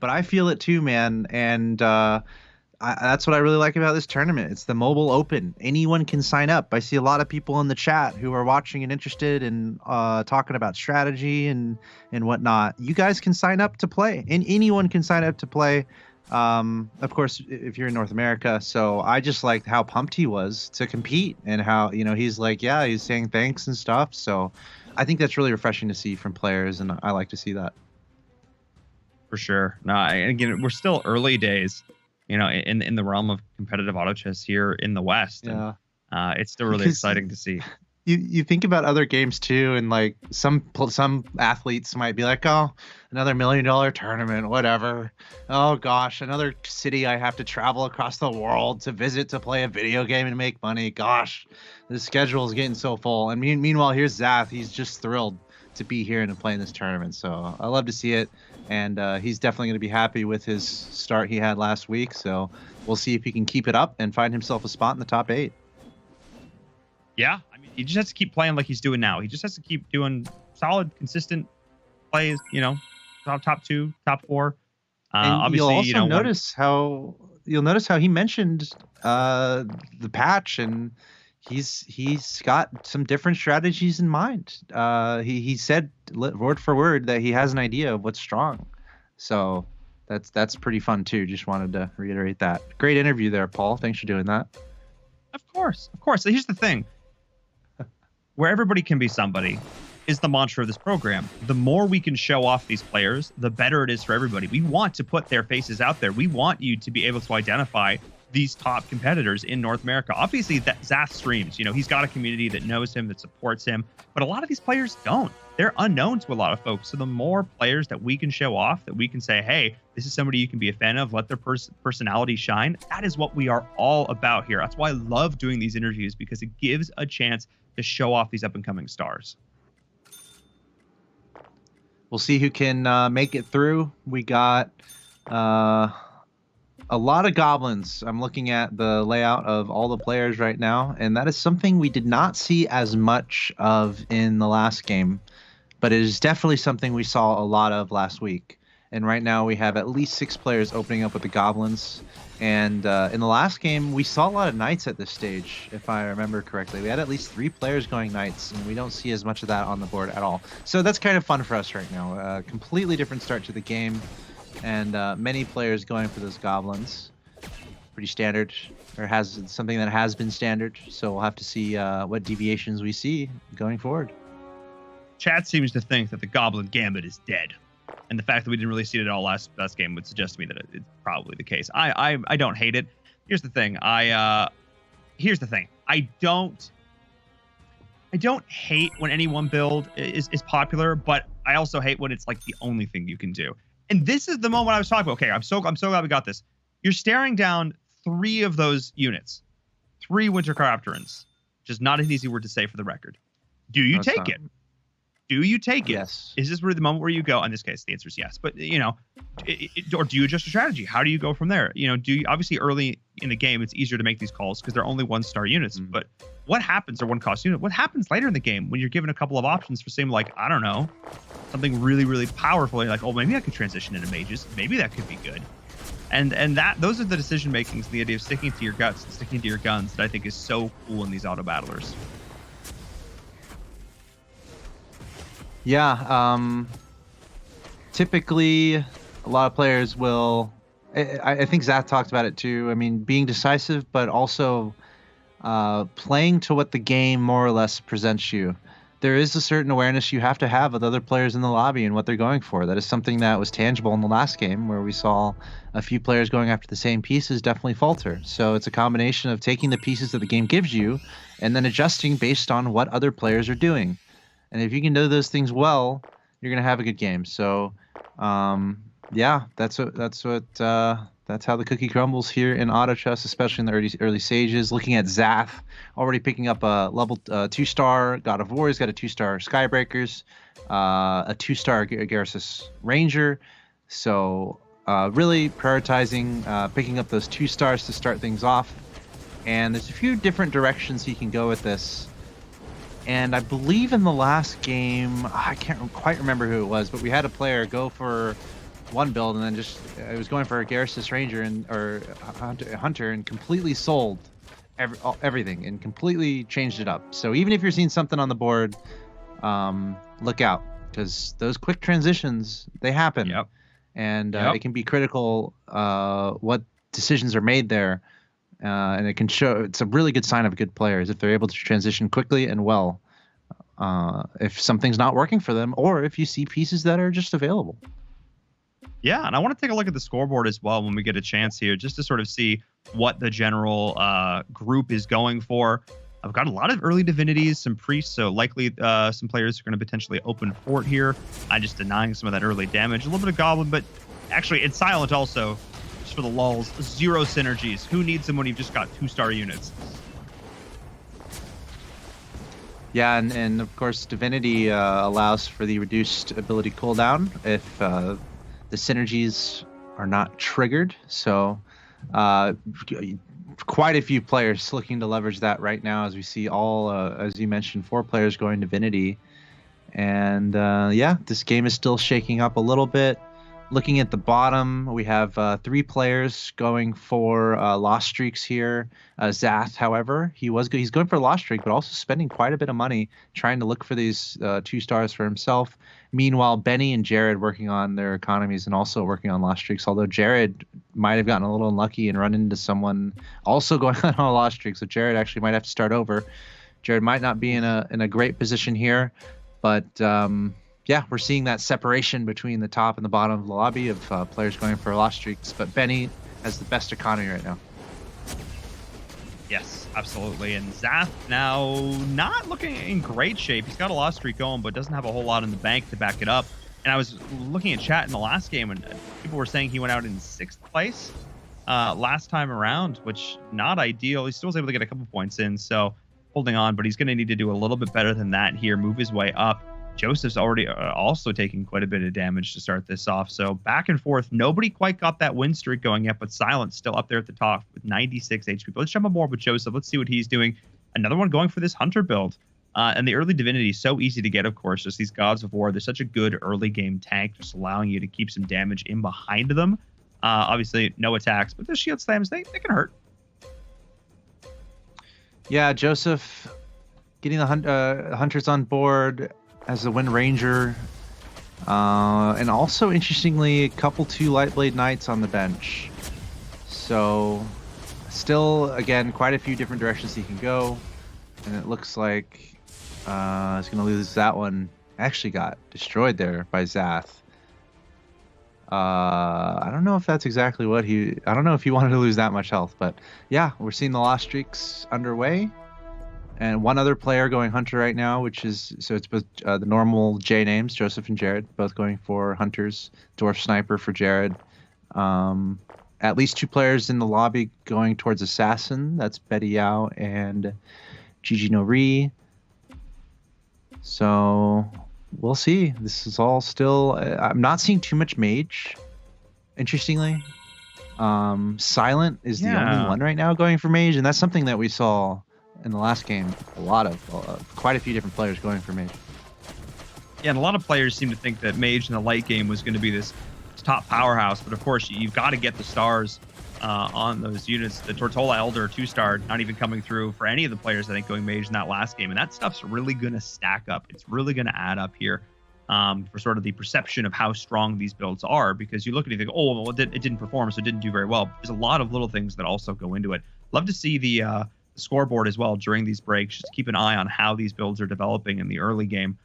but I feel it too, man. And that's what I really like about this tournament. It's the mobile open. Anyone can sign up. I see a lot of people in the chat who are watching and interested in talking about strategy and whatnot. You guys can sign up to play, and anyone can sign up to play. Of course, if you're in North America. So I just liked how pumped he was to compete, and how he's like, yeah, he's saying thanks and stuff. So I think that's really refreshing to see from players, and I like to see that. For sure. No, again, we're still early days, in the realm of competitive auto chess here in the West. Yeah. And it's still really exciting to see. You think about other games too, and like some athletes might be like, oh, another $1 million tournament, whatever. Oh gosh, another city I have to travel across the world to visit to play a video game and make money. Gosh, the schedule is getting so full. And meanwhile, here's Zath. He's just thrilled to be here and to play in this tournament. So I love to see it. And he's definitely going to be happy with his start he had last week. So we'll see if he can keep it up and find himself a spot in the top 8. Yeah, I mean, he just has to keep playing like he's doing now. He just has to keep doing solid, consistent plays. Top 2, top 4. And obviously, you'll also notice how he mentioned the patch, and he's got some different strategies in mind. He said word for word that he has an idea of what's strong. So that's pretty fun too. Just wanted to reiterate that. Great interview there, Paul. Thanks for doing that. Of course. So here's the thing. Where everybody can be somebody is the mantra of this program. The more we can show off these players, the better it is for everybody. We want to put their faces out there. We want you to be able to identify these top competitors in North America. Obviously, that Zath streams. He's got a community that knows him, that supports him, but a lot of these players don't. They're unknown to a lot of folks. So the more players that we can show off, that we can say, hey, this is somebody you can be a fan of, let their personality shine. That is what we are all about here. That's why I love doing these interviews, because it gives a chance to show off these up-and-coming stars. We'll see who can make it through. We got a lot of goblins. I'm looking at the layout of all the players right now, and that is something we did not see as much of in the last game, but it is definitely something we saw a lot of last week. And right now we have at least 6 players opening up with the goblins. And in the last game, we saw a lot of knights at this stage, if I remember correctly. We had at least 3 players going knights, and we don't see as much of that on the board at all. So that's kind of fun for us right now. Completely different start to the game, and many players going for those goblins. Pretty standard, or has something that has been standard. So we'll have to see what deviations we see going forward. Chat seems to think that the Goblin Gambit is dead. And the fact that we didn't really see it at all last game would suggest to me that it's probably the case. I don't hate it. Here's the thing. I don't hate when any one build is popular, but I also hate when it's like the only thing you can do. And this is the moment I was talking about. Okay, I'm so glad we got this. You're staring down 3 of those units, 3 Winter Crafterans, which is not an easy word to say for the record. Do you take it? Do you take it? Yes. Is this really the moment where you go? In this case, the answer is yes. But or do you adjust your strategy? How do you go from there? Do you, obviously early in the game, it's easier to make these calls because they're only 1-star units. Mm-hmm. But what happens, or 1-cost unit? What happens later in the game when you're given a couple of options for something like, I don't know, something really, really powerful? You're like, oh, maybe I could transition into mages. Maybe that could be good. And those are the decision makings, the idea of sticking to your guts and sticking to your guns, that I think is so cool in these auto battlers. Yeah, typically a lot of players will, I think Zath talked about it too. I mean, being decisive, but also playing to what the game more or less presents you. There is a certain awareness you have to have with other players in the lobby and what they're going for. That is something that was tangible in the last game, where we saw a few players going after the same pieces definitely falter. So it's a combination of taking the pieces that the game gives you and then adjusting based on what other players are doing. And if you can do those things well, you're gonna have a good game. So, yeah, that's how the cookie crumbles here in Auto Chess, especially in the early stages. Looking at Zath, already picking up a level 2-star God of War. He's got a 2-star Skybreakers, a 2-star Garrus Ranger. So, really prioritizing picking up those 2 stars to start things off. And there's a few different directions he can go with this. And I believe in the last game, I can't quite remember who it was, but we had a player go for one build, and then just I was going for a Garrus Ranger or Hunter, and completely sold everything and completely changed it up. So even if you're seeing something on the board, look out, because those quick transitions, they happen. Yep. And it can be critical what decisions are made there. And it can show, it's a really good sign of good players if they're able to transition quickly and well. If something's not working for them, or if you see pieces that are just available. Yeah, and I want to take a look at the scoreboard as well when we get a chance here, just to sort of see what the general group is going for. I've got a lot of early divinities, some priests, so likely some players are going to potentially open fort here. I'm just denying some of that early damage. A little bit of goblin, but actually it's silent also, just for the lulls. 0 synergies. Who needs them when you've just got 2-star units? Yeah, and of course, Divinity allows for the reduced ability cooldown if the synergies are not triggered. So quite a few players looking to leverage that right now, as we see all, as you mentioned, 4 players going Divinity. And yeah, this game is still shaking up a little bit. Looking at the bottom, we have 3 players going for lost streaks here. Zath, however, he's going for a lost streak, but also spending quite a bit of money trying to look for these 2 stars for himself. Meanwhile, Benny and Jared working on their economies and also working on lost streaks, although Jared might have gotten a little unlucky and run into someone also going on a lost streak, so Jared actually might have to start over. Jared might not be in a great position here, but yeah, we're seeing that separation between the top and the bottom of the lobby of players going for lost streaks, but Benny has the best economy right now. Yes, absolutely. And Zath now not looking in great shape. He's got a lost streak going, but doesn't have a whole lot in the bank to back it up. And I was looking at chat in the last game, and people were saying he went out in 6th place last time around, which not ideal. He still was able to get a couple points in, so holding on, but he's going to need to do a little bit better than that here, move his way up. Joseph's already also taking quite a bit of damage to start this off. So back and forth. Nobody quite got that win streak going yet, but Silent's still up there at the top with 96 HP. But let's jump on board with Joseph. Let's see what he's doing. Another one going for this Hunter build. And the early divinity is so easy to get, of course. Just these Gods of War. They're such a good early game tank, just allowing you to keep some damage in behind them. Obviously, no attacks, but the shield slams, they can hurt. Yeah, Joseph getting the Hunters on board as the Wind Ranger, and also interestingly, a couple 2 Lightblade Knights on the bench. So still, again, quite a few different directions he can go, and it looks like he's going to lose that one. Actually got destroyed there by Zath. I don't know if that's exactly what I don't know if he wanted to lose that much health, but yeah, we're seeing the lost streaks underway. And one other player going Hunter right now, which is, so it's both the normal J names, Joseph and Jared, both going for Hunters. Dwarf Sniper for Jared. At least 2 players in the lobby going towards Assassin. That's Betty Yao and Gigi Nori. So we'll see. This is all still, I'm not seeing too much Mage, interestingly. Silent is the only one right now going for Mage, and that's something that we saw in the last game, quite a few different players going for Mage. Yeah, and a lot of players seem to think that Mage in the late game was going to be this top powerhouse, but of course you've got to get the stars on those units. The Tortola Elder 2-star not even coming through for any of the players, I think, going Mage in that last game, and that stuff's really going to stack up. It's really going to add up here for sort of the perception of how strong these builds are, because you look at it and think, oh, well, it didn't perform, so it didn't do very well. There's a lot of little things that also go into it. Love to see the scoreboard as well during these breaks. Just keep an eye on how these builds are developing in the early game.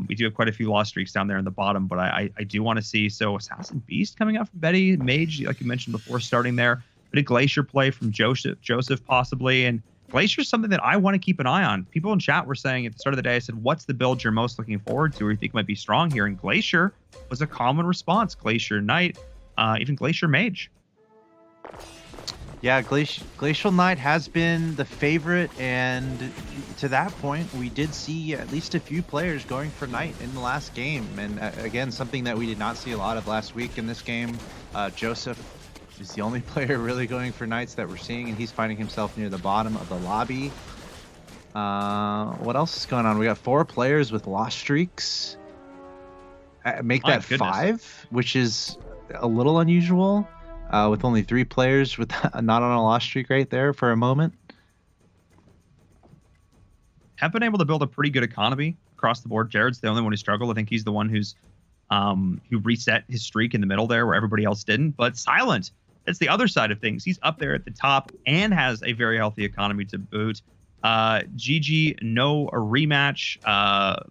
We do have quite a few lost streaks down there in the bottom, but I do want to see, so Assassin Beast coming out from Betty, Mage, like you mentioned before, starting there. Bit of Glacier play from Joseph possibly, and Glacier is something that I want to keep an eye on. People in chat were saying at the start of the day, I said, what's the build you're most looking forward to or you think might be strong here? And Glacier was a common response. Glacier Knight, even Glacier Mage. Yeah, Glacial Knight has been the favorite, and to that point, we did see at least a few players going for Knight in the last game. And again, something that we did not see a lot of last week in this game. Joseph is the only player really going for Knights that we're seeing, and he's finding himself near the bottom of the lobby. What else is going on? We got 4 players with lost streaks. Make that 5, which is a little unusual, with only 3 players with not on a loss streak right there for a moment. Have been able to build a pretty good economy across the board. Jared's the only one who struggled. I think he's the one who reset his streak in the middle there where everybody else didn't. But Silent, that's the other side of things. He's up there at the top and has a very healthy economy to boot. GG, no rematch.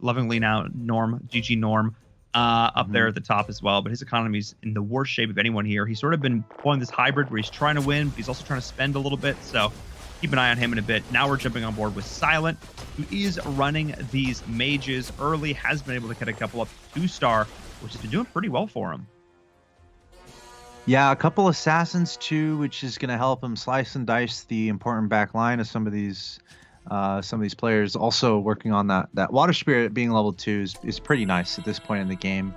Lovingly now, Norm, GG Norm, up there at the top as well. But his economy's in the worst shape of anyone here. He's sort of been pulling this hybrid where he's trying to win, but he's also trying to spend a little bit. So keep an eye on him in a bit. Now we're jumping on board with Silent, who is running these mages early, has been able to get a couple up 2-star, which has been doing pretty well for him. Yeah, a couple assassins too, which is going to help him slice and dice the important back line of some of these players. Also working on that water spirit being level 2 is pretty nice at this point in the game.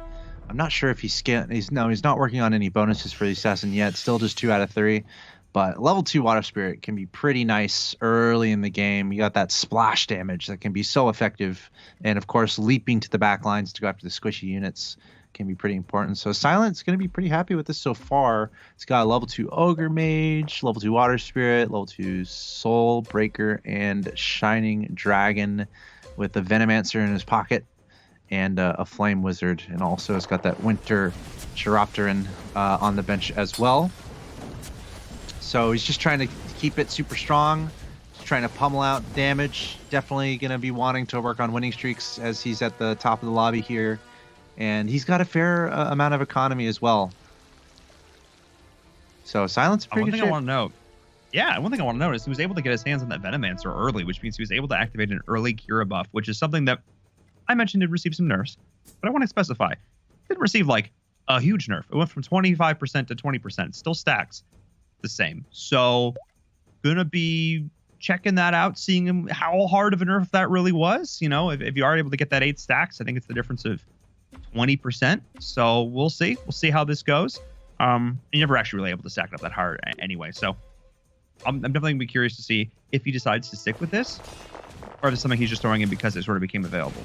I'm not sure if he's not working on any bonuses for the assassin yet. Still just 2 out of 3. But level 2 water spirit can be pretty nice early in the game. You got that splash damage that can be so effective, and of course leaping to the back lines to go after the squishy units can be pretty important. So Silent's going to be pretty happy with this so far. It's got a level 2 Ogre Mage, level 2 Water Spirit, level 2 Soul Breaker, and Shining Dragon with a Venomancer in his pocket and a Flame Wizard. And also it's got that Winter Chiropteran on the bench as well. So he's just trying to keep it super strong, just trying to pummel out damage. Definitely going to be wanting to work on winning streaks as he's at the top of the lobby here. And he's got a fair amount of economy as well. So Silent's pretty good shape. One thing I want to note is he was able to get his hands on that Venomancer early, which means he was able to activate an early Kira buff, which is something that I mentioned did receive some nerfs. But I want to specify, it didn't receive like a huge nerf. It went from 25% to 20%. It still stacks the same. So gonna be checking that out, seeing how hard of a nerf that really was. You know, if you are able to get that 8 stacks, I think it's the difference of 20%. So we'll see how this goes. You're never actually really able to stack it up that hard anyway. So I'm definitely gonna be curious to see if he decides to stick with this, or if it's something he's just throwing in because it sort of became available.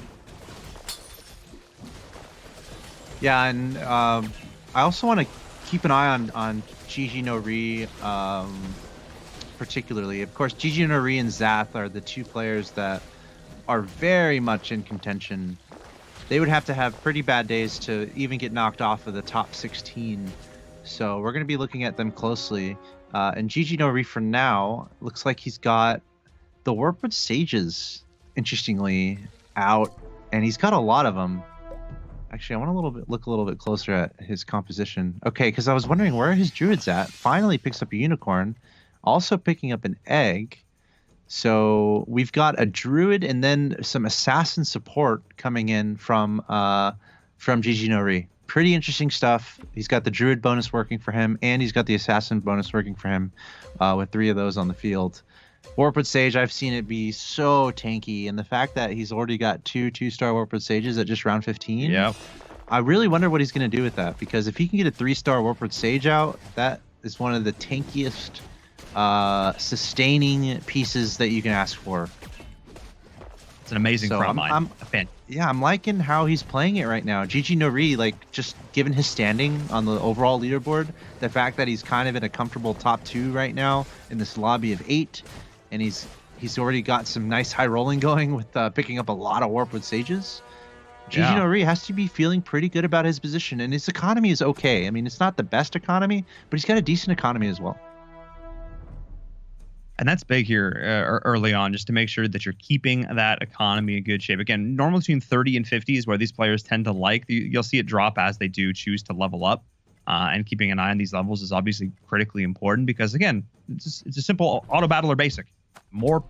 Yeah, and I also want to keep an eye on GG No Ri, particularly. Of course, GG No Ri and Zath are the 2 players that are very much in contention. They would have to have pretty bad days to even get knocked off of the top 16. So we're going to be looking at them closely. And GG No Ri for now looks like he's got the Warpwood Sages, interestingly, out, and he's got a lot of them. Actually, I want to look a little bit closer at his composition. Okay, because I was wondering where are his druids at. Finally picks up a unicorn, also picking up an egg. So we've got a druid and then some assassin support coming in from GG No Ri. Pretty interesting stuff. He's got the druid bonus working for him, and he's got the assassin bonus working for him, with 3 of those on the field. Warpwood Sage, I've seen it be so tanky, and the fact that he's already got 2-star Warpwood Sages at just round 15. Yeah. I really wonder what he's going to do with that, because if he can get a 3-star Warpwood Sage out, that is one of the tankiest sustaining pieces that you can ask for. It's an amazing front line. I'm liking how he's playing it right now. GG No Ri, like, just given his standing on the overall leaderboard, the fact that he's kind of in a comfortable top 2 right now in this lobby of 8, and he's already got some nice high rolling going with picking up a lot of Warpwood Sages. GG No Ri has to be feeling pretty good about his position, and his economy is okay. I mean, it's not the best economy, but he's got a decent economy as well. And that's big here early on, just to make sure that you're keeping that economy in good shape. Again, normally between 30 and 50 is where these players tend to like. You'll see it drop as they do choose to level up. And keeping an eye on these levels is obviously critically important because, again, it's a simple auto battler basic. More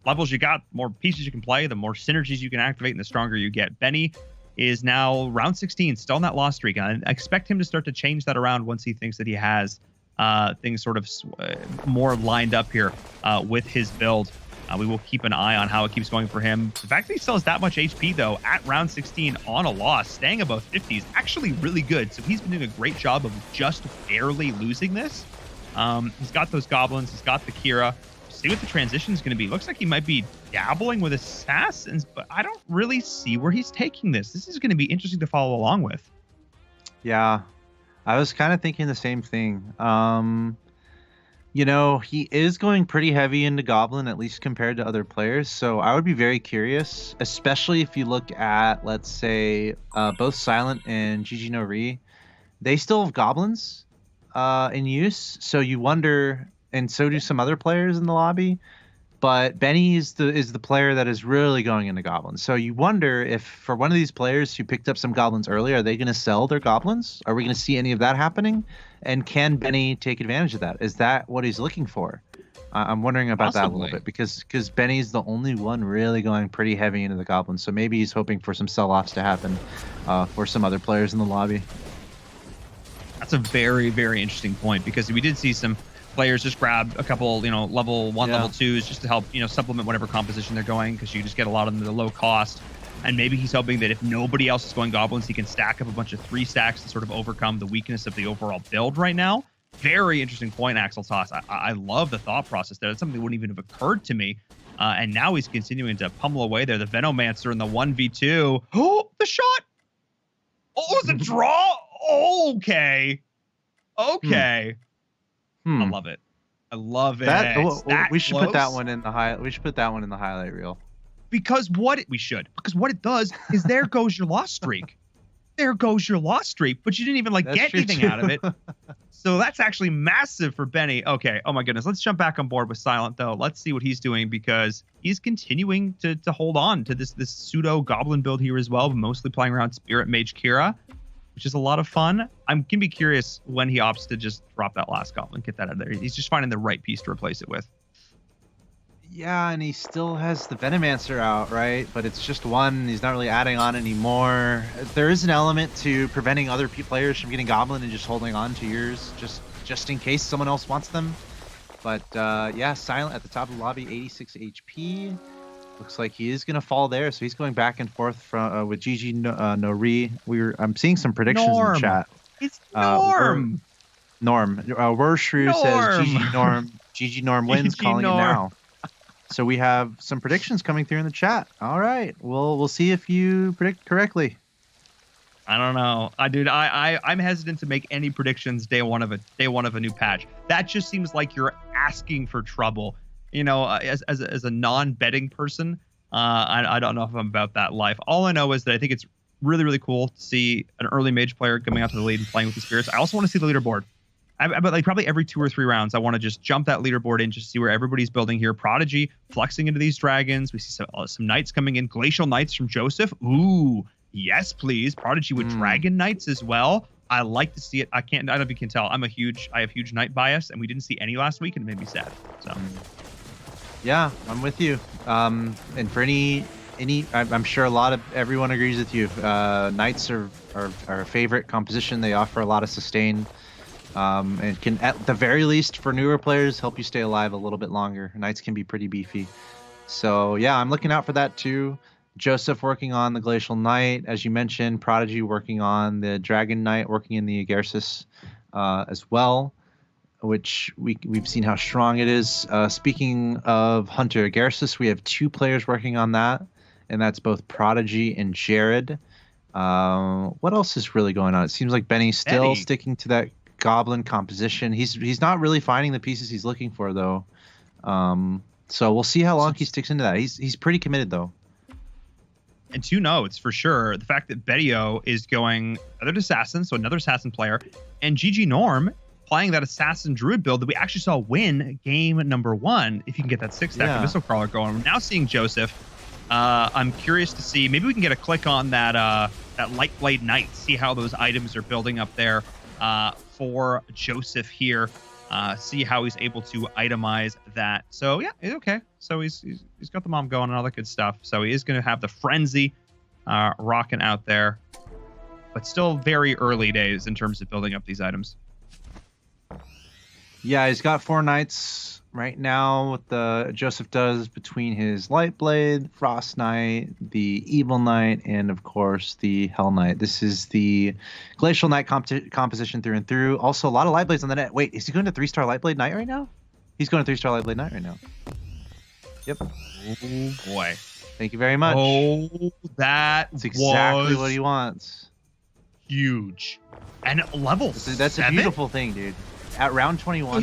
levels you got, more pieces you can play, the more synergies you can activate, and the stronger you get. Benny is now round 16, still in that loss streak. And I expect him to start to change that around once he thinks that he has things sort of more lined up here with his build. We will keep an eye on how it keeps going for him. The fact that he still has that much HP, though, at round 16 on a loss, staying above 50 is actually really good. So he's been doing a great job of just barely losing this. He's got those goblins. He's got the Kira. See what the transition is going to be. Looks like he might be dabbling with assassins, but I don't really see where he's taking this. This is going to be interesting to follow along with. Yeah. I was kind of thinking the same thing. He is going pretty heavy into Goblin, at least compared to other players. So I would be very curious, especially if you look at, let's say, both Silent and Gigi no Ri. They still have Goblins in use. So you wonder, and so do some other players in the lobby. But Benny is the player that is really going into goblins. So you wonder if for one of these players who picked up some goblins early, are they going to sell their goblins? Are we going to see any of that happening? And can Benny take advantage of that? Is that what he's looking for? I'm wondering about that a little bit because Benny's the only one really going pretty heavy into the goblins. So maybe he's hoping for some sell-offs to happen for some other players in the lobby. That's a very, very interesting point because we did see some players just grab a couple, level 1, level 2s just to help, supplement whatever composition they're going because you just get a lot of them at a low cost. And maybe he's hoping that if nobody else is going goblins, he can stack up a bunch of 3 stacks to sort of overcome the weakness of the overall build right now. Very interesting point, Axel Toss. I love the thought process there. That's something that wouldn't even have occurred to me. And now he's continuing to pummel away there. The Venomancer in the 1v2. Oh, the shot. Oh, it was a draw. Okay. I love it. I love it. We should put that one in the highlight reel. Because what it does is there goes your loss streak. There goes your loss streak, but you didn't even get anything out of it. So that's actually massive for Benny. Okay. Oh my goodness. Let's jump back on board with Silent though. Let's see what he's doing because he's continuing to hold on to this pseudo goblin build here as well, but mostly playing around Spirit Mage Kira, which is a lot of fun. I'm gonna be curious when he opts to just drop that last goblin, get that out of there. He's just finding the right piece to replace it with. Yeah, and he still has the Venomancer out, right? But it's just one. He's not really adding on anymore. There is an element to preventing other players from getting goblin and just holding on to yours, just in case someone else wants them. But yeah, Silent at the top of the lobby, 86 HP. Looks like he is gonna fall there, so he's going back and forth from with Gigi no Ri. I'm seeing some predictions in the chat. It's Norm. Wershrew says Gigi Norm wins, calling it now. So we have some predictions coming through in the chat. All right, we'll see if you predict correctly. I don't know, I'm hesitant to make any predictions day one of a new patch. That just seems like you're asking for trouble. As a non-betting person, I don't know if I'm about that life. All I know is that I think it's really, really cool to see an early mage player coming out to the lead and playing with the spirits. I also want to see the leaderboard. But probably every 2 or 3 rounds, I want to just jump that leaderboard in, just see where everybody's building here. Prodigy flexing into these dragons. We see some knights coming in. Glacial Knights from Joseph. Ooh, yes, please. Prodigy with Dragon Knights as well. I like to see it. I don't know if you can tell. I have huge knight bias, and we didn't see any last week, and it made me sad. So, yeah, I'm with you. And for I'm sure everyone agrees with you. Knights are a favorite composition. They offer a lot of sustain. And can, at the very least, for newer players, help you stay alive a little bit longer. Knights can be pretty beefy. So, yeah, I'm looking out for that, too. Joseph working on the Glacial Knight, as you mentioned. Prodigy working on the Dragon Knight, working in the Agarsis as well, which we've seen how strong it is. Speaking of Hunter Agarsis, we have 2 players working on that, and that's both Prodigy and Jared. What else is really going on? It seems like Benny's still sticking to that goblin composition. He's not really finding the pieces he's looking for though. So we'll see how long he sticks into that. He's pretty committed though. And 2 notes for sure. The fact that Betio is going another assassin, so another assassin player, and Gigi Norm playing that assassin druid build that we actually saw win game number 1. If you can get that 6-stack missile crawler going. We're now seeing Joseph. I'm curious to see, maybe we can get a click on that Lightblade Knight, see how those items are building up there for Joseph here. See how he's able to itemize that. So yeah, okay. So he's got the mom going and all that good stuff. So he is going to have the frenzy rocking out there, but still very early days in terms of building up these items. Yeah, he's got 4 knights right now. What the Joseph does between his Lightblade, Frost Knight, the Evil Knight, and of course the Hell Knight. This is the Glacial Knight composition through and through. Also, a lot of Lightblades on the net. Wait, is he going to 3-star Lightblade Knight right now? He's going to 3-star Lightblade Knight right now. Yep. Oh boy. Thank you very much. Oh, that's exactly what he wants. huge. And level That's a 7? beautiful thing, dude. At round 21.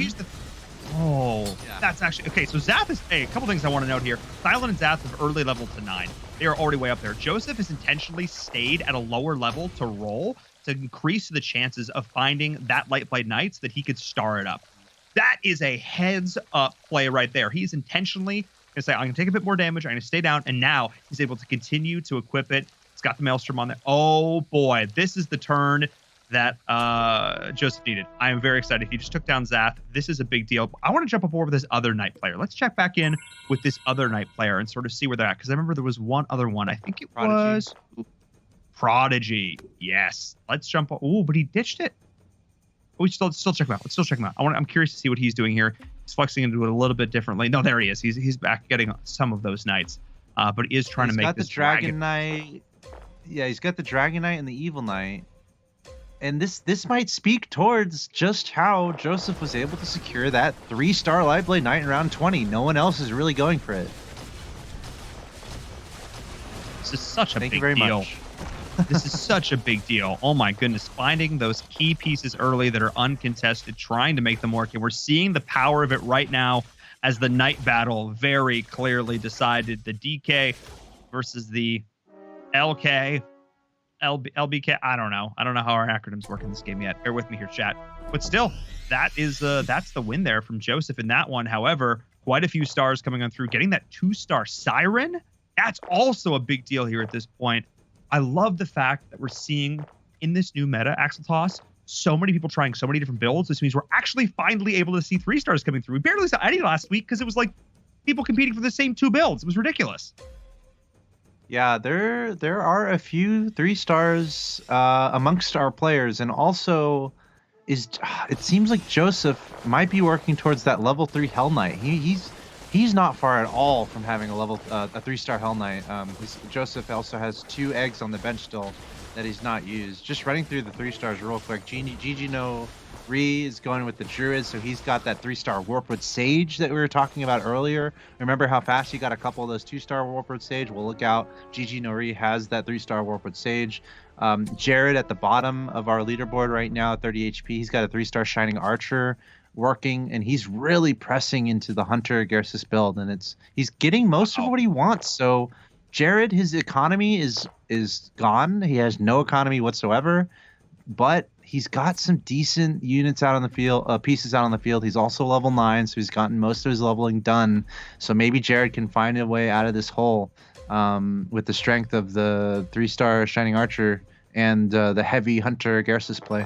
That's actually okay. So Zath is a couple things I want to note here. Silent and Zath have early leveled to 9. They are already way up there. Joseph has intentionally stayed at a lower level to roll to increase the chances of finding that Lightblade Knights that he could star it up. That is a heads up play right there. He's intentionally going to say, I'm going to take a bit more damage. I'm going to stay down. And now he's able to continue to equip it. It's got the Maelstrom on there. Oh boy, this is the turn that Joseph needed. I am very excited. He just took down Zath. This is a big deal. I want to jump up over this other Knight player. Let's check back in with this other Knight player and sort of see where they're at. Because I remember there was one other one. I think it was Prodigy. Yes. Let's jump. Oh, but he ditched it. We still check him out. Let's still check him out. I'm curious to see what he's doing here. He's flexing into it a little bit differently. No, there he is. He's back getting some of those Knights. But he is trying to make this Dragon Knight. Yeah, he's got the Dragon Knight and the Evil Knight. And this might speak towards just how Joseph was able to secure that 3-star Lightblade Knight in round 20. No one else is really going for it. This is such a big deal. Thank you very much. This is such a big deal. Oh my goodness. Finding those key pieces early that are uncontested, trying to make them work. And we're seeing the power of it right now as the Knight battle very clearly decided. The DK versus the LK. LBK, I don't know how our acronyms work in this game yet. Bear with me here, chat. But still, that's the win there from Joseph in that one. However, quite a few stars coming on through. Getting that 2-star Siren, that's also a big deal here at this point. I love the fact that we're seeing in this new meta, Axel Toss, so many people trying so many different builds. This means we're actually finally able to see 3-stars coming through. We barely saw any last week because it was like people competing for the same 2 builds. It was ridiculous. Yeah, there are a few 3-stars amongst our players, and also it seems like Joseph might be working towards that level 3 Hell Knight. He's not far at all from having a 3-star Hell Knight. Joseph also has 2 eggs on the bench still that he's not used. Just running through the 3-stars real quick. Gigi no Ri is going with the Druid, so he's got that 3-star Warpwood Sage that we were talking about earlier. Remember how fast he got a couple of those 2-star Warpwood Sage? Well, look out. Gigi no Ri has that 3-star Warpwood Sage. Jared at the bottom of our leaderboard right now at 30 HP. He's got a 3-star Shining Archer working, and he's really pressing into the Hunter Garces build, and he's getting most of what he wants. So Jared, his economy is gone. He has no economy whatsoever, but he's got some decent units out on the field, pieces out on the field. He's also level 9, so he's gotten most of his leveling done. So maybe Jared can find a way out of this hole with the strength of the 3-star Shining Archer and the heavy Hunter Garces play.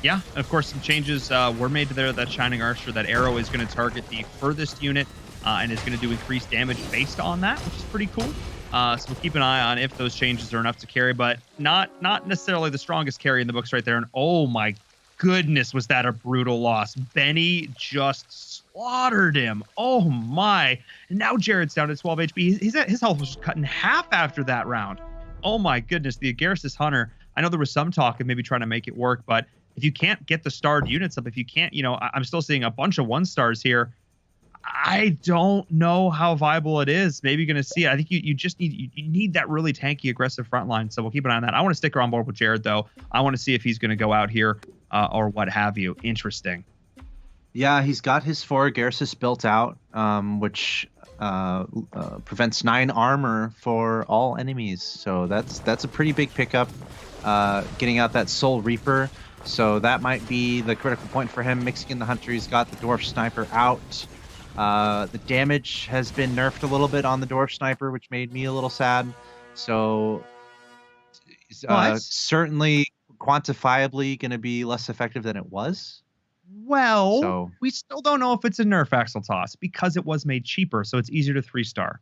Yeah, and of course, some changes were made to there. That Shining Archer, that arrow is going to target the furthest unit and is going to do increased damage based on that, which is pretty cool. So we'll keep an eye on if those changes are enough to carry, but not necessarily the strongest carry in the books right there. And oh my goodness, was that a brutal loss. Benny just slaughtered him. Oh my. And now Jared's down to 12 HP. His health was just cut in half after that round. Oh my goodness, the Agarsis Hunter. I know there was some talk of maybe trying to make it work, but if you can't get the starred units up, if you can't, I'm still seeing a bunch of 1-stars here. I don't know how viable it is. Maybe you're going to see it. I think you just need that really tanky, aggressive front line. So we'll keep an eye on that. I want to stick around board with Jared, though. I want to see if he's going to go out here or what have you. Interesting. Yeah, he's got his 4 Garces built out, which prevents 9 armor for all enemies. So that's a pretty big pickup. Getting out that Soul Reaper. So that might be the critical point for him. Mixing in the Hunter, he's got the Dwarf Sniper out. The damage has been nerfed a little bit on the Dwarf Sniper, which made me a little sad. So certainly quantifiably going to be less effective than it was. Well, we still don't know if it's a nerf, Axel Toss, because it was made cheaper, so it's easier to 3-star.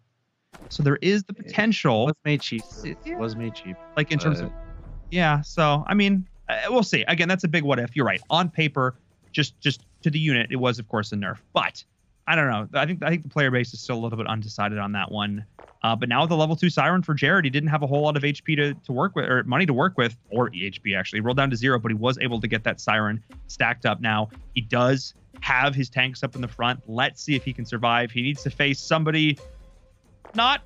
So there is the potential. It was made cheap. It was made cheap. Like in terms of, yeah. So I mean, we'll see. Again, that's a big what if. You're right. On paper, just to the unit, it was of course a nerf. But I don't know. I think the player base is still a little bit undecided on that one. But now with the level 2 Siren for Jared, he didn't have a whole lot of HP to work with, or money to work with, or HP actually. He rolled down to 0, but he was able to get that Siren stacked up now. He does have his tanks up in the front. Let's see if he can survive. He needs to face somebody not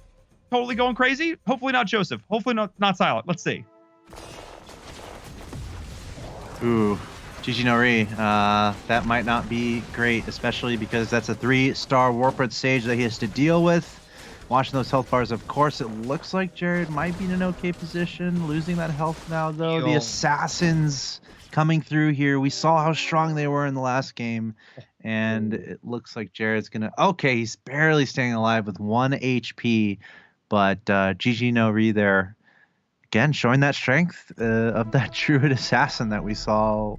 totally going crazy. Hopefully not Joseph. Hopefully not Silent. Let's see. Ooh, GG no Ri. That might not be great, especially because that's a 3-star Warped Sage that he has to deal with. Watching those health bars, of course, it looks like Jared might be in an okay position. Losing that health now, though. The Assassins coming through here. We saw how strong they were in the last game. And it looks like Jared's going to... Okay, he's barely staying alive with 1 HP. But GG no Ri there. Again, showing that strength of that Druid Assassin that we saw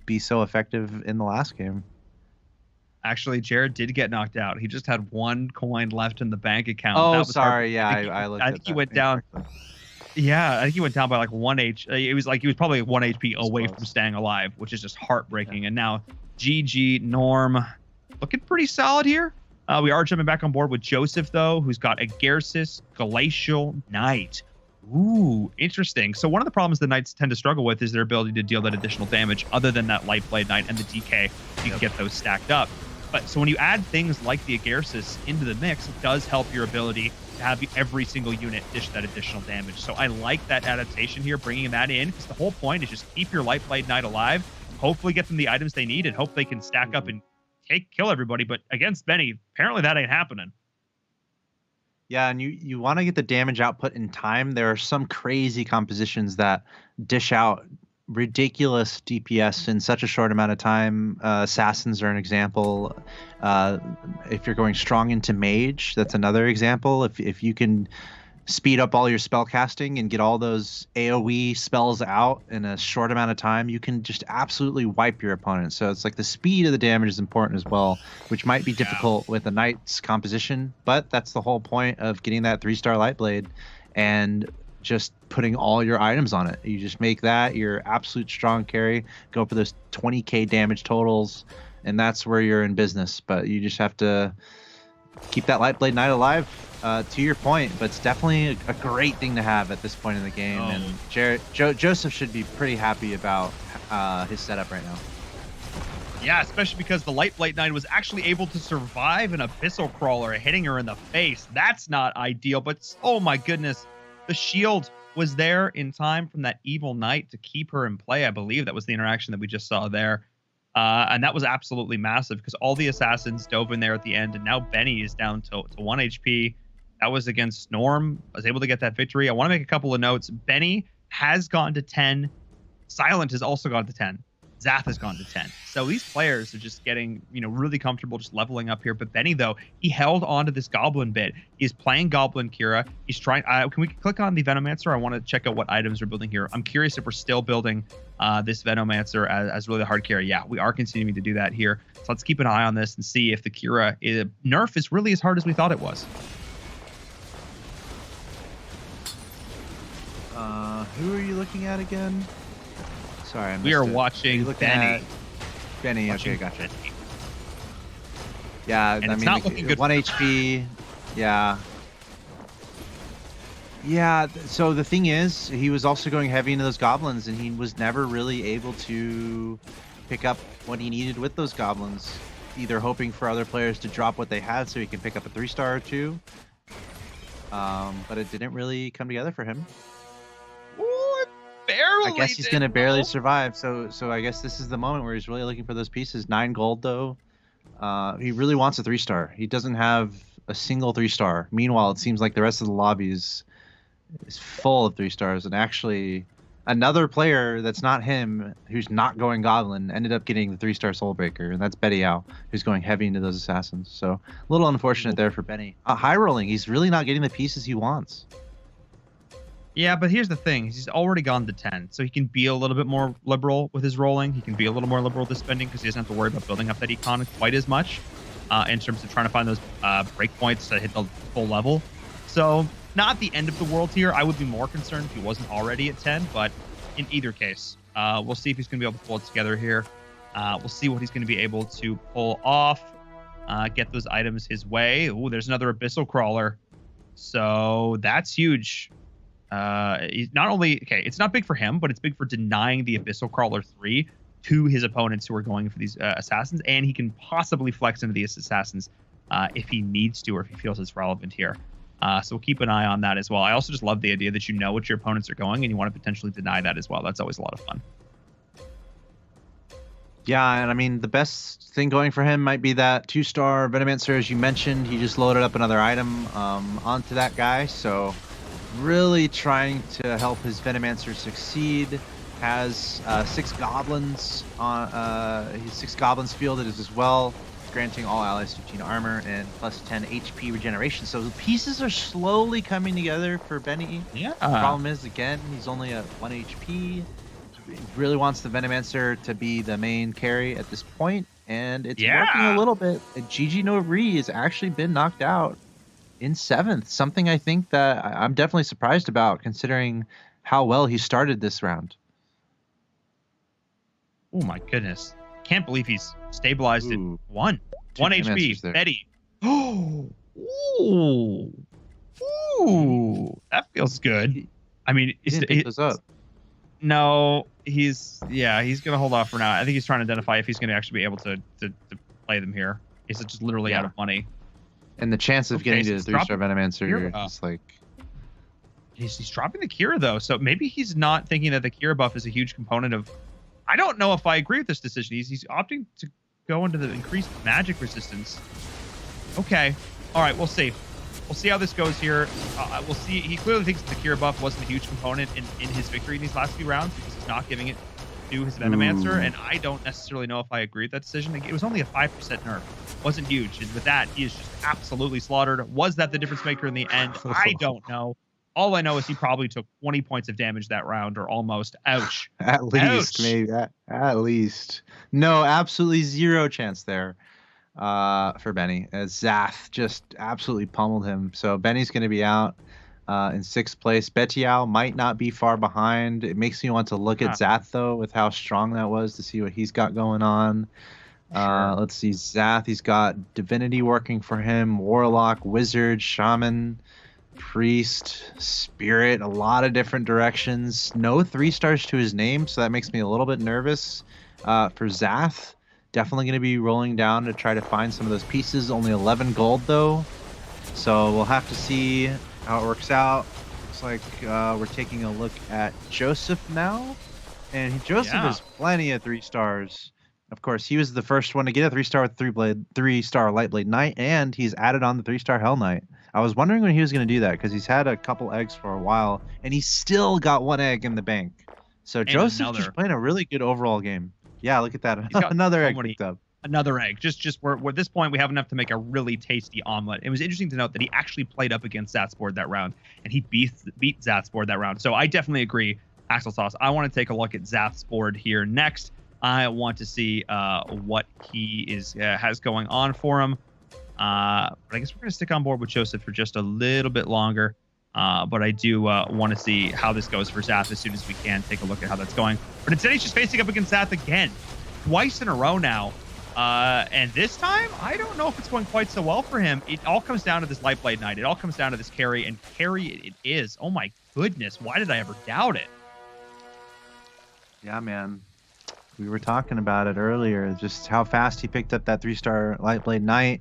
be so effective in the last game. Actually, Jared did get knocked out. He just had 1 coin left in the bank account. Oh, sorry. Yeah, I looked at that. I think he went down. Yeah, I think he went down by like 1 It was like he was probably 1 HP away from staying alive, which is just heartbreaking. Yeah. And now GG Norm looking pretty solid here. We are jumping back on board with Joseph, though, who's got a Gersis Glacial Knight. Ooh, interesting. So one of the problems the Knights tend to struggle with is their ability to deal that additional damage, other than that Light Blade Knight and the DK. You can get those stacked up. But so when you add things like the Agarsis into the mix, it does help your ability to have every single unit dish that additional damage. So I like that adaptation here, bringing that in, because the whole point is just keep your Light Blade Knight alive, hopefully get them the items they need, and hope they can stack up and kill everybody. But against Benny, apparently that ain't happening. Yeah, and you want to get the damage output in time. There are some crazy compositions that dish out ridiculous DPS in such a short amount of time. Assassins are an example. If you're going strong into Mage, that's another example. If you can speed up all your spell casting and get all those AoE spells out in a short amount of time, you can just absolutely wipe your opponent. So it's like the speed of the damage is important as well, which might be difficult with a Knight's composition, but that's the whole point of getting that 3-star Light Blade and just putting all your items on it. You just make that your absolute strong carry, go for those 20k damage totals, and that's where you're in business. But you just have to keep that Light Blade Knight alive, to your point. But it's definitely a great thing to have at this point in the game. And Joseph should be pretty happy about his setup right now. Yeah, especially because the Light Blade Knight was actually able to survive an Abyssal Crawler hitting her in the face. That's not ideal, but oh my goodness. The shield was there in time from that Evil Knight to keep her in play. I believe that was the interaction that we just saw there. And that was absolutely massive because all the assassins dove in there at the end, and now Benny is down to 1 HP. That was against Norm. I was able to get that victory. I want to make a couple of notes. Benny has gone to 10. Silent has also gone to 10. Zath has gone to 10. So these players are just getting, really comfortable just leveling up here. But Benny, though, he held on to this Goblin bit. He's playing Goblin Kira. He's trying... can we click on the Venomancer? I want to check out what items we're building here. I'm curious if we're still building this Venomancer as really the hard Kira. Yeah, we are continuing to do that here. So let's keep an eye on this and see if the Kira nerf is really as hard as we thought it was. Who are you looking at again? Sorry, we are watching Benny. Benny, okay, gotcha. Benny. Yeah, and it's not looking good. 1 HP. Yeah. Yeah, so the thing is, he was also going heavy into those goblins, and he was never really able to pick up what he needed with those goblins. Either hoping for other players to drop what they had so he can pick up a 3-star or 2. But it didn't really come together for him. Barely. I guess he's going to barely survive. So I guess this is the moment where he's really looking for those pieces. 9 gold, though. He really wants a 3-star. He doesn't have a single 3-star. Meanwhile, it seems like the rest of the lobby is full of 3-stars. And actually, another player that's not him, who's not going Goblin, ended up getting the 3-star Soulbreaker. And that's Betty Yao, who's going heavy into those assassins. So a little unfortunate there for Benny. High rolling. He's really not getting the pieces he wants. Yeah, but here's the thing. He's already gone to 10, so he can be a little bit more liberal with his rolling. He can be a little more liberal with his spending because he doesn't have to worry about building up that econ quite as much in terms of trying to find those breakpoints to hit the full level. So not the end of the world here. I would be more concerned if he wasn't already at 10, but in either case, we'll see if he's going to be able to pull it together here. We'll see what he's going to be able to pull off, get those items his way. Ooh, there's another Abyssal Crawler. So that's huge. He's not only it's not big for him, but it's big for denying the Abyssal Crawler 3 to his opponents who are going for these assassins, and he can possibly flex into these assassins if he needs to or if he feels it's relevant here. So we'll keep an eye on that as well. I also just love the idea that you know what your opponents are going and you want to potentially deny that as well. That's always a lot of fun. Yeah, and I mean the best thing going for him might be that 2-star Venomancer, as you mentioned. He just loaded up another item onto that guy, so really trying to help his Venomancer succeed. Has 6 goblins on his 6 goblins fielded as well, granting all allies 15 armor and plus 10 HP regeneration. So the pieces are slowly coming together for Benny. Yeah. The problem is, again, he's only at 1 HP. He really wants the Venomancer to be the main carry at this point, and it's working a little bit. GG No Re has actually been knocked out in 7th, something I think that I'm definitely surprised about considering how well he started this round. Oh my goodness. Can't believe he's stabilized at 1 HP. Betty. Oh. Ooh. Ooh. That feels good. I mean, no, he's gonna hold off for now. I think he's trying to identify if he's gonna actually be able to play them here. He's just literally out of money. And the chance of getting to the 3-star Venomancer is like... He's dropping the Kira, though, so maybe he's not thinking that the Kira buff is a huge component of... I don't know if I agree with this decision. He's opting to go into the increased magic resistance. Okay. All right, we'll see. We'll see how this goes here. We'll see. He clearly thinks the Kira buff wasn't a huge component in his victory in these last few rounds because he's not giving it to his Venomancer, and I don't necessarily know if I agree with that decision. It was only a 5% nerf. Wasn't huge. And with that, he is just absolutely slaughtered. Was that the difference maker in the end? I don't know. All I know is he probably took 20 points of damage that round, or almost. Ouch. At least, maybe. At least. No, absolutely zero chance there for Benny, as Zath just absolutely pummeled him. So Benny's going to be out in 6th place. Betial might not be far behind. It makes me want to look at Zath, though, with how strong that was, to see what he's got going on. Sure. Let's see, Zath, he's got Divinity working for him, Warlock, Wizard, Shaman, Priest, Spirit, a lot of different directions. No 3-stars to his name, so that makes me a little bit nervous for Zath. Definitely going to be rolling down to try to find some of those pieces. Only 11 gold, though, so we'll have to see how it works out. Looks like we're taking a look at Joseph now, and Joseph has plenty of 3-stars. Of course, he was the first one to get a 3-star with 3-star Lightblade Knight, and he's added on the 3-star Hell Knight. I was wondering when he was going to do that because he's had a couple eggs for a while, and he's still got 1 egg in the bank. So Joseph's just playing a really good overall game. Yeah, look at that. Another egg picked up. Another egg. Just we're at this point, we have enough to make a really tasty omelet. It was interesting to note that he actually played up against Zatsboard that round, and he beat Zatsboard that round. So I definitely agree, Axel Sauce. I want to take a look at Zatsboard here next. I want to see what he has going on for him. But I guess we're going to stick on board with Joseph for just a little bit longer. But I do want to see how this goes for Zath as soon as we can. Take a look at how that's going. But instead, he's just facing up against Zath again. Twice in a row now. And this time, I don't know if it's going quite so well for him. It all comes down to this Lightblade Knight. It all comes down to this carry, and carry it is. Oh my goodness. Why did I ever doubt it? Yeah, man. We were talking about it earlier, just how fast he picked up that 3-star Lightblade Knight.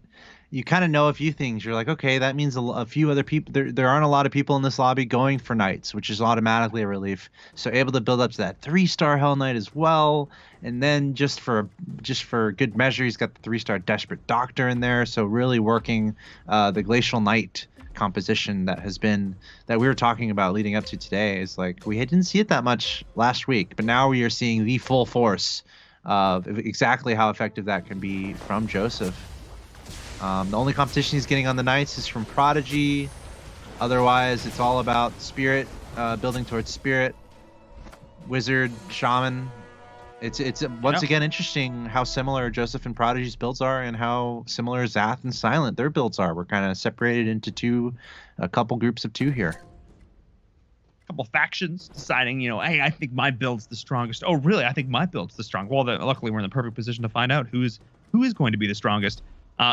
You kind of know a few things. You're like, okay, that means a few other people. There aren't a lot of people in this lobby going for Knights, which is automatically a relief. So able to build up to that 3-star Hell Knight as well. And then just for good measure, he's got the 3-star Desperate Doctor in there. So really working the Glacial Knight composition that we were talking about leading up to today. Is like we didn't see it that much last week, but now we are seeing the full force of exactly how effective that can be from Joseph. The only competition he's getting on the Knights is from Prodigy. Otherwise, it's all about Spirit, building towards Spirit, Wizard, Shaman. It's once again interesting how similar Joseph and Prodigy's builds are, and how similar Zath and Silent their builds are. We're kind of separated into a couple groups of 2 here. A couple factions deciding, hey, I think my build's the strongest. Oh, really? I think my build's the strongest. Well, luckily we're in the perfect position to find out who is going to be the strongest.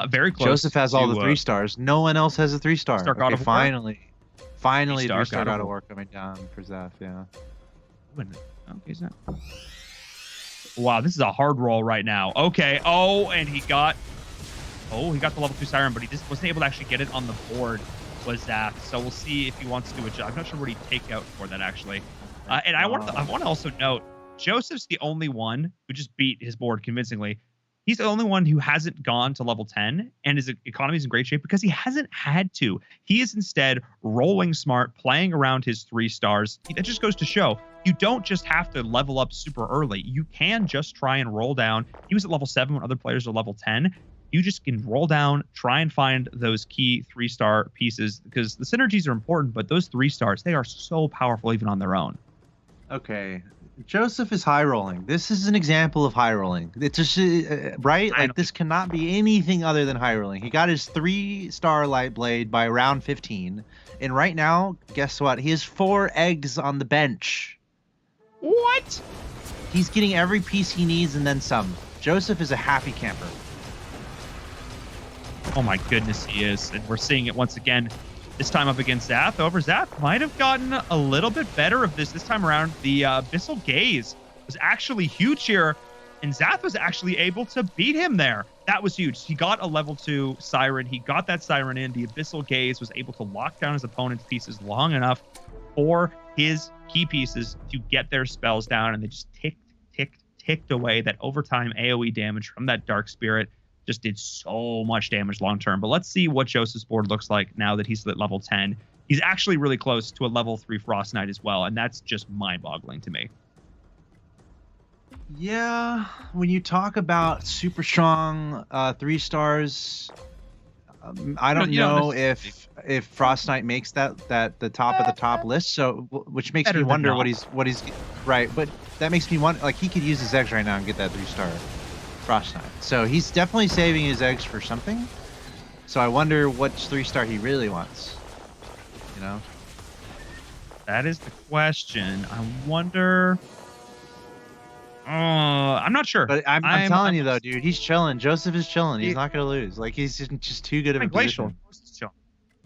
Very close. Joseph has all the 3-stars. No one else has a 3-star. Okay, finally, 3-star God of War coming down for Zath. Yeah. Okay, so. Wow, this is a hard roll right now. Okay. Oh, and he got the level 2 Siren, but he just wasn't able to actually get it on the board. Was Zath? So we'll see if he wants to adjust. I'm not sure what he'd take out for that actually. And I want to also note Joseph's the only one who just beat his board convincingly. He's the only one who hasn't gone to level 10, and his economy is in great shape because he hasn't had to. He is instead rolling smart, playing around his 3 stars. That just goes to show you don't just have to level up super early. You can just try and roll down. He was at level 7 when other players are level 10. You just can roll down, try and find those key 3-star pieces, because the synergies are important, but those 3 stars, they are so powerful even on their own. Okay. Joseph is high rolling. This is an example of high rolling. It's just right. Like this cannot be anything other than high rolling. He got his 3-star light blade by round 15, and right now, guess what? He has 4 eggs on the bench. What? He's getting every piece he needs and then some. Joseph is a happy camper. Oh my goodness, he is, and we're seeing it once again. This time up against Zath. However, Zath might have gotten a little bit better of this time around. The Abyssal Gaze was actually huge here, and Zath was actually able to beat him there. That was huge. He got a level 2 Siren. He got that Siren in. The Abyssal Gaze was able to lock down his opponent's pieces long enough for his key pieces to get their spells down, and they just ticked away. That overtime AoE damage from that Dark Spirit just did so much damage long term. But let's see what Joseph's board looks like now that he's at level 10. He's actually really close to a level 3 Frost Knight as well, and that's just mind-boggling to me. Yeah, when you talk about super strong 3 stars, I don't know if Frost Knight makes that the top of the top list. So which makes me wonder what he's right. But that makes me wonder, like, he could use his eggs right now and get that 3-star Frost Knight. So he's definitely saving his eggs for something. So I wonder which 3-star he really wants. You know? That is the question. I wonder. I'm not sure. But I'm telling you though, dude, he's chilling. Joseph is chilling. He's not gonna lose. Like, he's just too good of a Glacial. position.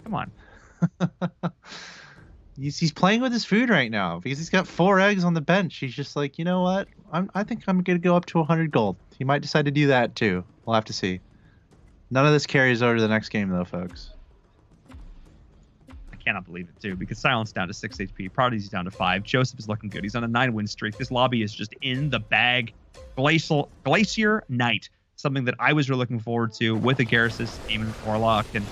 Come on. He's playing with his food right now because he's got 4 eggs on the bench. He's just like, you know what? I think I'm gonna go up to 100 gold. He might decide to do that too. We'll have to see. None of this carries over to the next game though, folks. I cannot believe it too, because Silence down to 6 HP, Prodigy's down to 5. Joseph is looking good. He's on a 9-win streak. This lobby is just in the bag. Glacier Knight, something that I was really looking forward to with a Garrus, Demon Warlock, and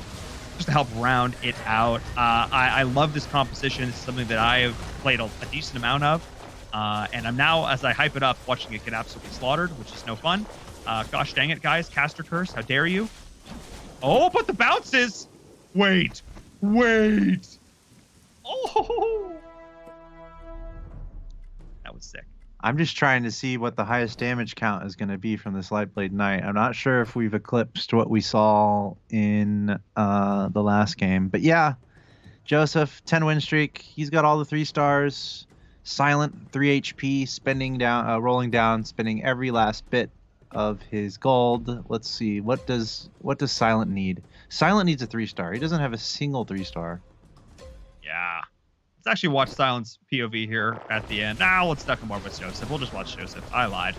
just to help round it out. I love this composition. It's something that I have played a decent amount of. And I'm now, as I hype it up, watching it get absolutely slaughtered, which is no fun. Gosh dang it, guys. Caster Curse, how dare you? Oh, but the bounces! Wait. Oh! That was sick. I'm just trying to see what the highest damage count is going to be from this Lightblade Knight. I'm not sure if we've eclipsed what we saw in the last game. But yeah, Joseph, 10 win streak. He's got all the 3 stars. Silent, 3 HP, rolling down, spending every last bit of his gold. Let's see, what does Silent need? Silent needs a 3-star. He doesn't have a single 3-star. Yeah. Let's actually watch Silent's POV here at the end. Let's duck more with Joseph. We'll just watch Joseph. I lied.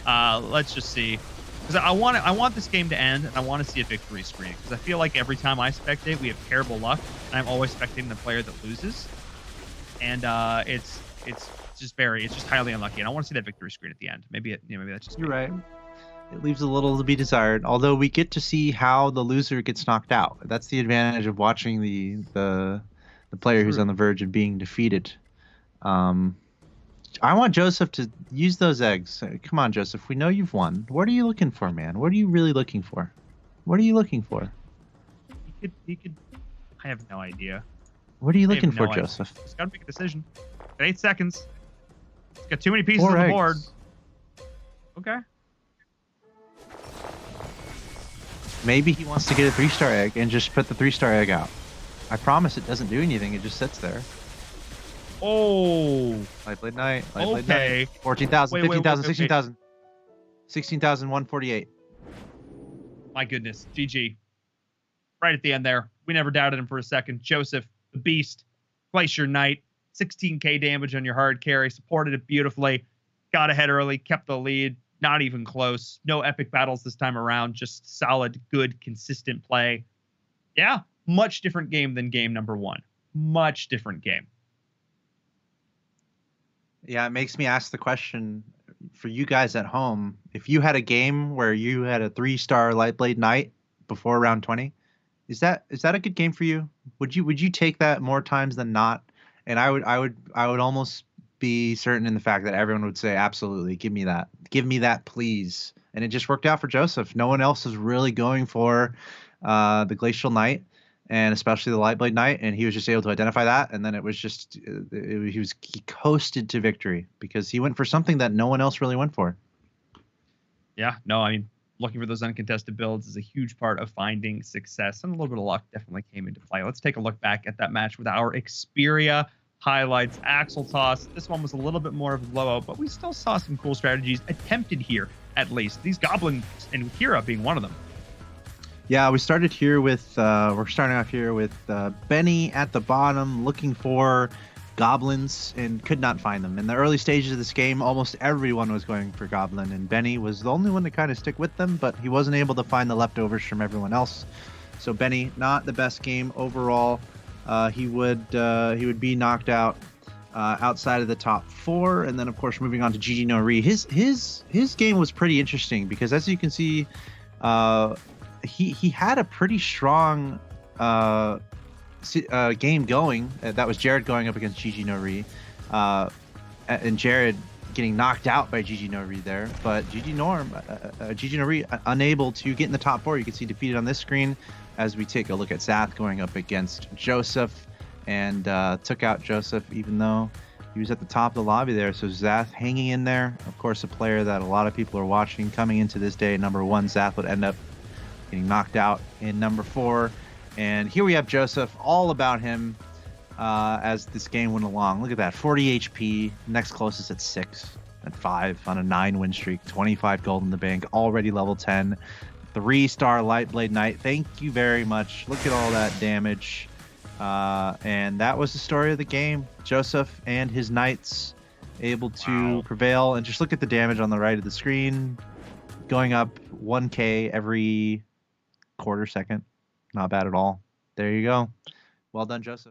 Let's just see. Because I want this game to end, and I want to see a victory screen. Because I feel like every time I spectate, we have terrible luck, and I'm always spectating the player that loses. And it's just highly unlucky. And I want to see that victory screen at the end. Maybe that's just me. You're right. It leaves a little to be desired. Although we get to see how the loser gets knocked out. That's the advantage of watching the player who's on the verge of being defeated. I want Joseph to use those eggs. Come on, Joseph. We know you've won. What are you looking for, man? What are you really looking for? What are you looking for? He could. I have no idea. What are you looking for, Joseph? He's got to make a decision. Got 8 seconds. He's got too many pieces 4 on the eggs. board. Okay. Maybe he wants to get a 3-star egg and just put the 3-star egg out. I promise it doesn't do anything. It just sits there. Oh. Lightblade Knight. Lightblade Okay. Knight. 14,000, 15,000, wait. 16,000. 16,148. My goodness. GG. Right at the end there. We never doubted him for a second. Joseph, the Beast, Glacier Knight, 16k damage on your hard carry. Supported it beautifully. Got ahead early. Kept the lead. Not even close. No epic battles this time around. Just solid, good, consistent play. Yeah. Much different game than game number 1. Much different game. Yeah, it makes me ask the question for you guys at home. If you had a game where you had a 3-star Lightblade Knight before round 20, is that a good game for you? Would you take that more times than not? And I would almost be certain in the fact that everyone would say absolutely, give me that, please. And it just worked out for Joseph. No one else was really going for the Glacial Knight, and especially the Lightblade Knight, and he was just able to identify that. And then it was just he coasted to victory because he went for something that no one else really went for. Yeah, no, I mean, looking for those uncontested builds is a huge part of finding success, and a little bit of luck definitely came into play. Let's take a look back at that match with our Xperia highlights. Axle toss. This one was a little bit more of a blowout, but we still saw some cool strategies attempted here, at least. These goblins and Kira being one of them. Yeah, we're starting off here with Benny at the bottom looking for goblins and could not find them. In the early stages of this game, almost everyone was going for goblin, and Benny was the only one to kind of stick with them, but he wasn't able to find the leftovers from everyone else. So Benny, not the best game overall. He would be knocked out outside of the top 4, and then of course moving on to Gigi No Ri. His game was pretty interesting because, as you can see, he had a pretty strong game going. That was Jared going up against Gigi No Ri, and Jared getting knocked out by Gigi No Ri there. But Gigi No Ri unable to get in the top 4. You can see defeated on this screen as we take a look at Zath going up against Joseph, and took out Joseph even though he was at the top of the lobby there. So Zath hanging in there. Of course, a player that a lot of people are watching coming into this day. Number 1, Zath would end up getting knocked out in number 4. And here we have Joseph, all about him as this game went along. Look at that, 40 HP, next closest at 6, at 5 on a 9-win streak, 25 gold in the bank, already level 10, 3-star Lightblade Knight. Thank you very much. Look at all that damage. And that was the story of the game. Joseph and his knights able to prevail. And just look at the damage on the right of the screen, going up 1k every quarter second. Not bad at all. There you go. Well done, Joseph.